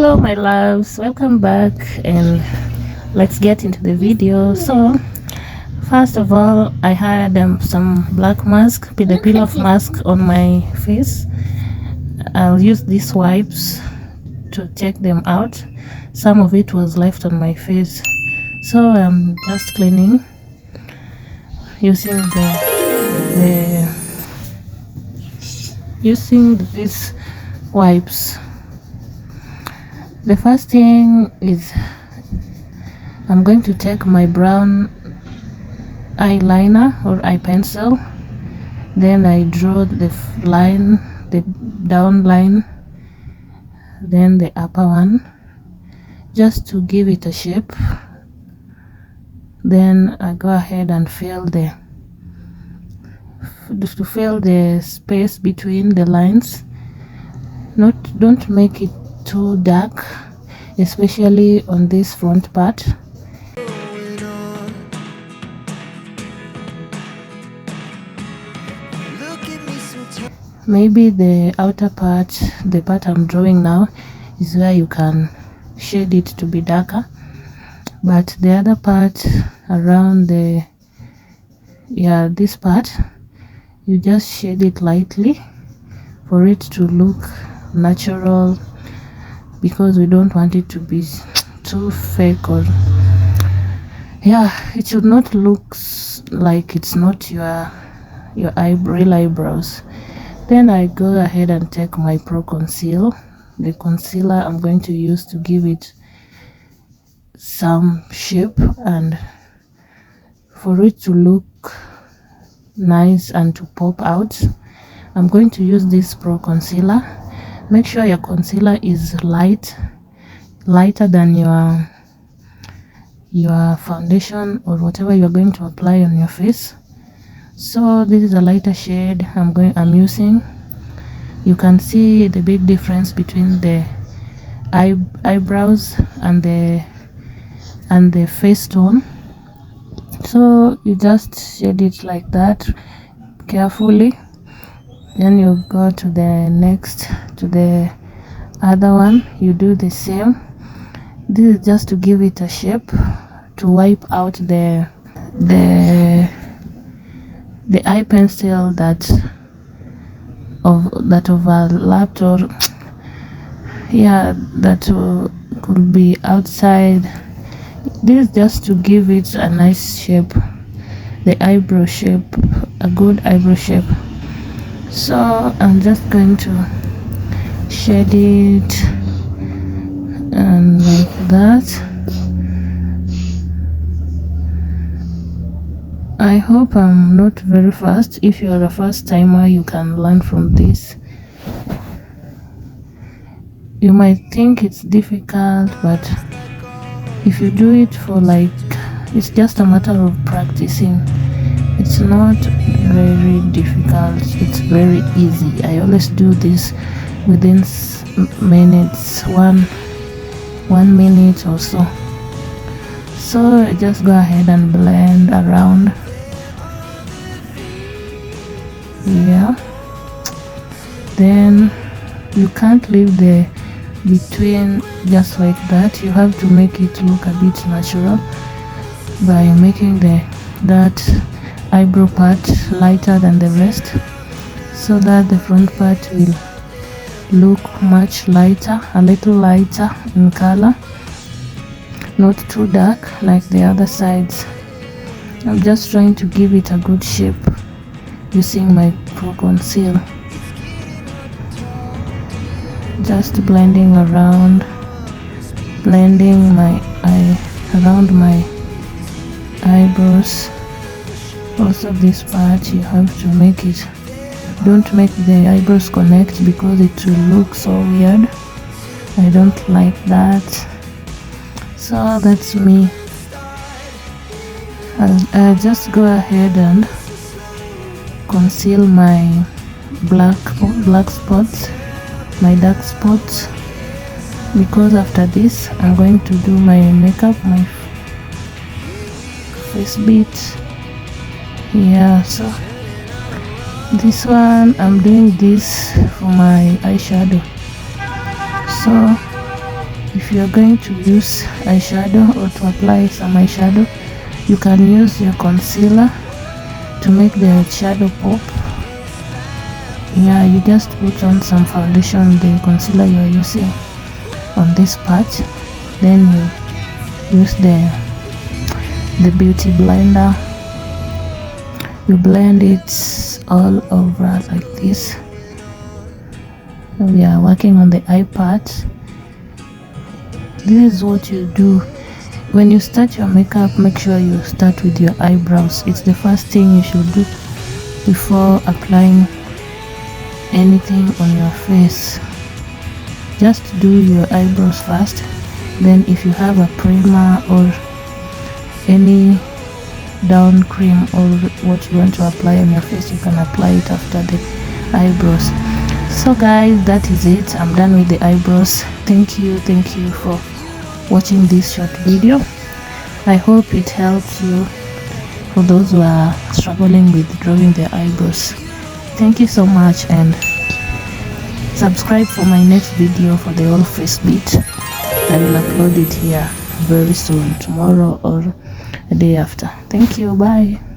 Hello my loves, welcome back and let's get into the video. So first of all, I had some black mask, the peel off mask on my face. I'll use these wipes to take them out. Some of it was left on my face, so I'm just cleaning using these wipes. The first thing is I'm going to take my brown eyeliner or eye pencil, then I draw the line, the down line, then the upper one, just to give it a shape. Then I go ahead and fill the space between the lines. Don't make it too dark, especially on this front part. Maybe the outer part, the part I'm drawing now, is where you can shade it to be darker, but the other part around this part, you just shade it lightly for it to look natural, because we don't want it to be too fake, or it should not look like it's not your real eyebrows. Then I go ahead and take my Pro Conceal, the concealer I'm going to use to give it some shape and for it to look nice and to pop out. I'm going to use this Pro Concealer. Make sure your concealer is lighter than your foundation or whatever you're going to apply on your face. So this is a lighter shade I'm using. You can see the big difference between the eyebrows and the face tone. So you just shade it like that carefully, then you go to the other one, you do the same. This is just to give it a shape, to wipe out the eye pencil that overlapped, or that could be outside. This is just to give it a nice shape, the eyebrow shape, a good eyebrow shape. So I'm just going to shade it and like that. I hope I'm not very fast. If you're a first timer, you can learn from this. You might think it's difficult, but if you do it for it's just a matter of practicing. It's not very difficult, it's very easy. I always do this within minutes, one minute or so. So I just go ahead and blend around. Then you can't leave the between just like that. You have to make it look a bit natural by making that eyebrow part lighter than the rest, so that the front part will look much lighter, a little lighter in color, not too dark like the other sides. I'm just trying to give it a good shape using my Pro Conceal, just blending around, around my eyebrows. Also this part, you have to make it, don't make the eyebrows connect, because it will look so weird. I don't like that. So that's me. I'll just go ahead and conceal my black spots, my dark spots, because after this I'm going to do my makeup, my face beat. So this one, I'm doing this for my eyeshadow. So if you're going to use eyeshadow or to apply some eyeshadow, you can use your concealer to make the shadow pop. Yeah, you just put on some foundation, the concealer you're using on this part, then you use the beauty blender, you blend it all over like this. We are working on the eye part. This is what you do when you start your makeup. Make sure you start with your eyebrows. It's the first thing you should do before applying anything on your face. Just do your eyebrows first, then if you have a primer or any down cream or what you want to apply on your face, you can apply it after the eyebrows. So guys, that is it. I'm done with the eyebrows. Thank you for watching this short video. I hope it helps you for those who are struggling with drawing their eyebrows. Thank you so much, and subscribe for my next video for the whole face bit. I will upload it here very soon, tomorrow or a day after. Thank you. Bye.